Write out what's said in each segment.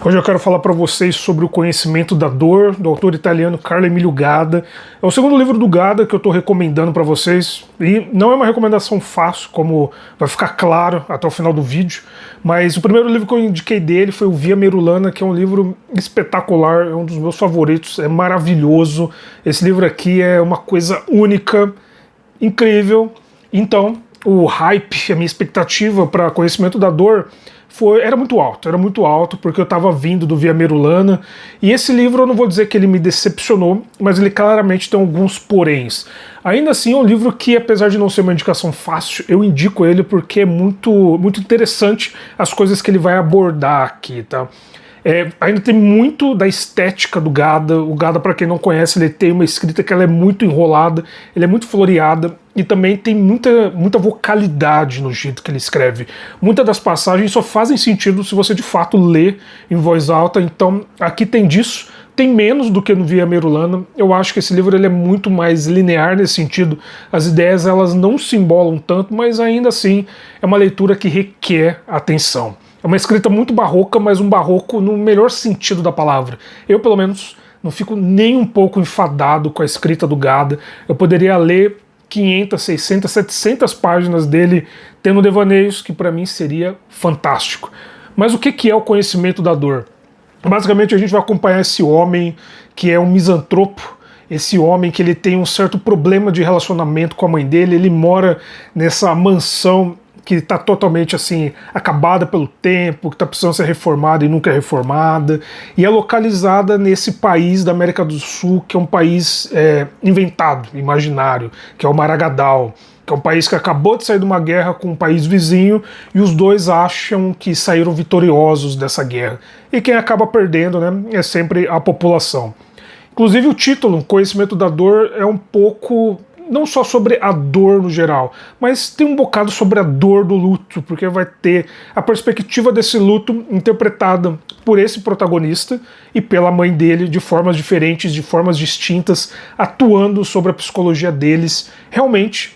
Hoje eu quero falar para vocês sobre O Conhecimento da Dor, do autor italiano Carlo Emilio Gadda. É o segundo livro do Gadda que eu estou recomendando para vocês, e não é uma recomendação fácil, como vai ficar claro até o final do vídeo, mas o primeiro livro que eu indiquei dele foi o Via Merulana, que é um livro espetacular, é um dos meus favoritos, é maravilhoso. Esse livro aqui é uma coisa única, incrível. Então, o hype, a minha expectativa para Conhecimento da Dor era muito alto, porque eu estava vindo do Via Merulana, e esse livro eu não vou dizer que ele me decepcionou, mas ele claramente tem alguns poréns. Ainda assim é um livro que, apesar de não ser uma indicação fácil, eu indico ele porque é muito interessante as coisas que ele vai abordar aqui, tá? Ainda tem muito da estética do Gadda. O Gadda, para quem não conhece, ele tem uma escrita que ela é muito enrolada, ele é muito floreada, e também tem muita vocalidade no jeito que ele escreve. Muitas das passagens só fazem sentido se você de fato lê em voz alta, então aqui tem disso. Tem menos do que no Via Merulana. Eu acho que esse livro ele é muito mais linear nesse sentido. As ideias elas não se embolam tanto, mas ainda assim é uma leitura que requer atenção. É uma escrita muito barroca, mas um barroco no melhor sentido da palavra. Eu, pelo menos, não fico nem um pouco enfadado com a escrita do Gadda. Eu poderia ler 500, 600, 700 páginas dele tendo devaneios, que para mim seria fantástico. Mas o que é o Conhecimento da Dor? Basicamente a gente vai acompanhar esse homem que é um misantropo, esse homem que ele tem um certo problema de relacionamento com a mãe dele, ele mora nessa mansão que está totalmente assim, acabada pelo tempo, que está precisando ser reformada e nunca é reformada, e é localizada nesse país da América do Sul, que é um país inventado, imaginário, que é o Maragadal, que é um país que acabou de sair de uma guerra com um país vizinho, e os dois acham que saíram vitoriosos dessa guerra. E quem acaba perdendo, né, é sempre a população. Inclusive o título, Conhecimento da Dor, é um pouco não só sobre a dor no geral, mas tem um bocado sobre a dor do luto, porque vai ter a perspectiva desse luto interpretada por esse protagonista e pela mãe dele de formas diferentes, de formas distintas, atuando sobre a psicologia deles, realmente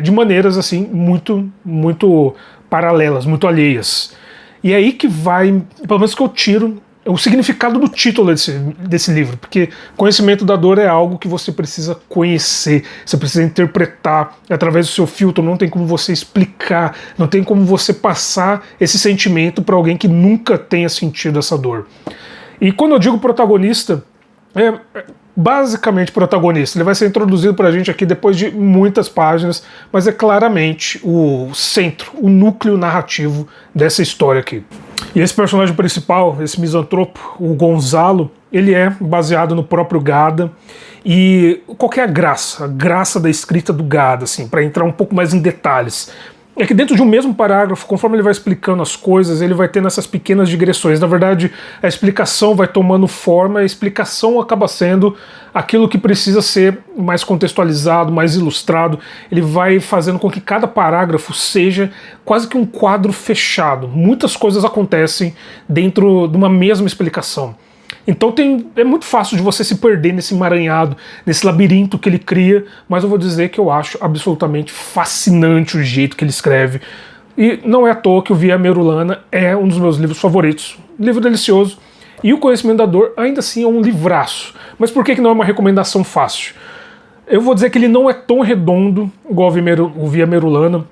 de maneiras assim muito paralelas, muito alheias. E é aí que vai, pelo menos que eu tiro o significado do título desse livro, porque Conhecimento da Dor é algo que você precisa conhecer, você precisa interpretar através do seu filtro, não tem como você explicar, não tem como você passar esse sentimento para alguém que nunca tenha sentido essa dor. E quando eu digo protagonista, basicamente protagonista, ele vai ser introduzido pra gente aqui depois de muitas páginas, mas é claramente o centro, o núcleo narrativo dessa história aqui. E esse personagem principal, esse misantropo, o Gonzalo, ele é baseado no próprio Gadda. E qual que é a graça da escrita do Gadda, assim, para entrar um pouco mais em detalhes? É que dentro de um mesmo parágrafo, conforme ele vai explicando as coisas, ele vai tendo essas pequenas digressões. Na verdade, a explicação vai tomando forma, a explicação acaba sendo aquilo que precisa ser mais contextualizado, mais ilustrado. Ele vai fazendo com que cada parágrafo seja quase que um quadro fechado. Muitas coisas acontecem dentro de uma mesma explicação. Então é muito fácil de você se perder nesse emaranhado, nesse labirinto que ele cria, mas eu vou dizer que eu acho absolutamente fascinante o jeito que ele escreve. E não é à toa que o Via Merulana é um dos meus livros favoritos. Livro delicioso. E o Conhecimento da Dor ainda assim é um livraço. Mas por que não é uma recomendação fácil? Eu vou dizer que ele não é tão redondo igual o Via Merulana.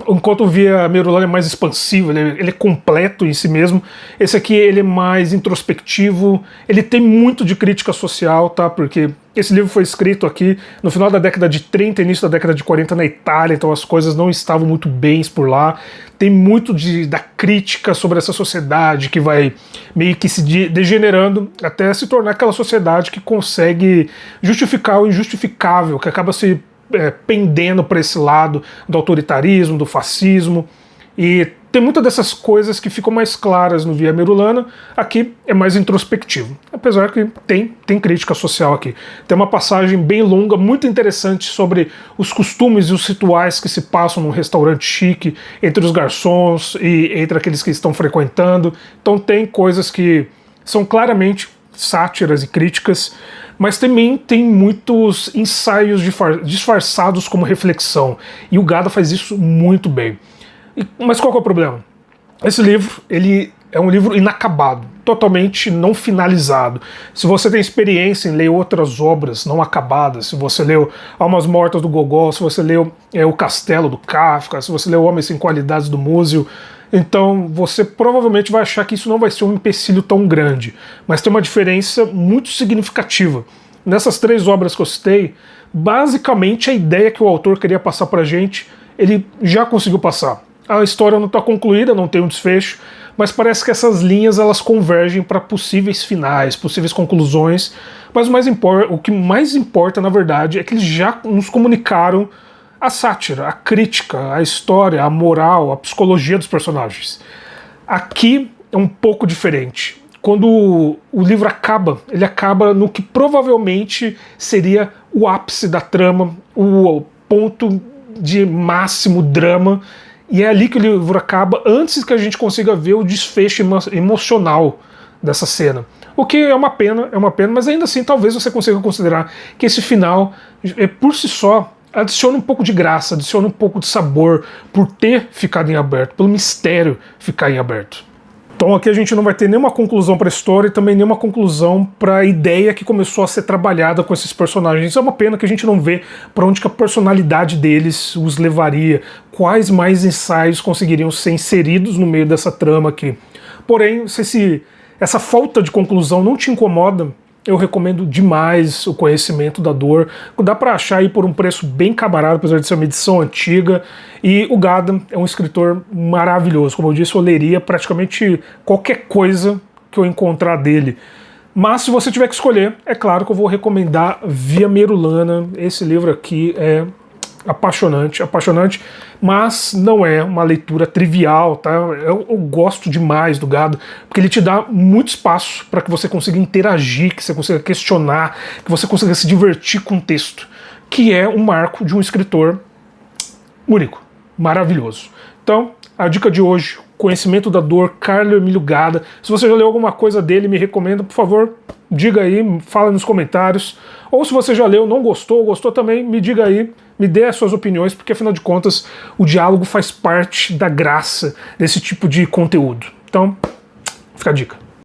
Enquanto o Via Merulana é mais expansivo, ele é completo em si mesmo, esse aqui ele é mais introspectivo, ele tem muito de crítica social, tá? Porque esse livro foi escrito aqui no final da década de 30, início da década de 40 na Itália, então as coisas não estavam muito bem por lá. Tem muito da crítica sobre essa sociedade que vai meio que se degenerando até se tornar aquela sociedade que consegue justificar o injustificável, que acaba se pendendo para esse lado do autoritarismo, do fascismo, e tem muitas dessas coisas que ficam mais claras no Via Merulana. Aqui é mais introspectivo, apesar que tem crítica social aqui. Tem uma passagem bem longa, muito interessante sobre os costumes e os rituais que se passam num restaurante chique, entre os garçons e entre aqueles que estão frequentando. Então tem coisas que são claramente sátiras e críticas, mas também tem muitos ensaios disfarçados como reflexão, e o Gadda faz isso muito bem. Mas qual que é o problema? Esse livro, ele é um livro inacabado, totalmente não finalizado. Se você tem experiência em ler outras obras não acabadas, se você leu Almas Mortas do Gogol, se você leu O Castelo do Kafka, se você leu Homens Sem Qualidades do Musil, então você provavelmente vai achar que isso não vai ser um empecilho tão grande, mas tem uma diferença muito significativa. Nessas 3 obras que eu citei, basicamente a ideia que o autor queria passar pra gente, ele já conseguiu passar. A história não está concluída, não tem um desfecho, mas parece que essas linhas elas convergem para possíveis finais, possíveis conclusões, mas o que mais importa, na verdade, é que eles já nos comunicaram a sátira, a crítica, a história, a moral, a psicologia dos personagens. Aqui é um pouco diferente. Quando o livro acaba, ele acaba no que provavelmente seria o ápice da trama, o ponto de máximo drama, e é ali que o livro acaba, antes que a gente consiga ver o desfecho emocional dessa cena. O que é uma pena, mas ainda assim talvez você consiga considerar que esse final, por si só, adiciona um pouco de graça, adiciona um pouco de sabor por ter ficado em aberto, pelo mistério ficar em aberto. Então aqui a gente não vai ter nenhuma conclusão para a história e também nenhuma conclusão para a ideia que começou a ser trabalhada com esses personagens. É uma pena que a gente não vê para onde que a personalidade deles os levaria, quais mais ensaios conseguiriam ser inseridos no meio dessa trama aqui. Porém, se essa falta de conclusão não te incomoda, eu recomendo demais O Conhecimento da Dor. Dá para achar aí por um preço bem camarada, apesar de ser uma edição antiga. E o Gada é um escritor maravilhoso. Como eu disse, eu leria praticamente qualquer coisa que eu encontrar dele. Mas se você tiver que escolher, é claro que eu vou recomendar Via Merulana. Esse livro aqui é apaixonante, mas não é uma leitura trivial, tá? Eu gosto demais do Gada, porque ele te dá muito espaço para que você consiga interagir, que você consiga questionar, que você consiga se divertir com o texto, que é um marco de um escritor único, maravilhoso. Então, a dica de hoje, Conhecimento da Dor, Carlo Emílio Gada. Se você já leu alguma coisa dele, me recomenda, por favor, diga aí, fala nos comentários. Ou se você já leu, não gostou, gostou também, me diga aí, me dê as suas opiniões, porque afinal de contas o diálogo faz parte da graça desse tipo de conteúdo. Então, fica a dica.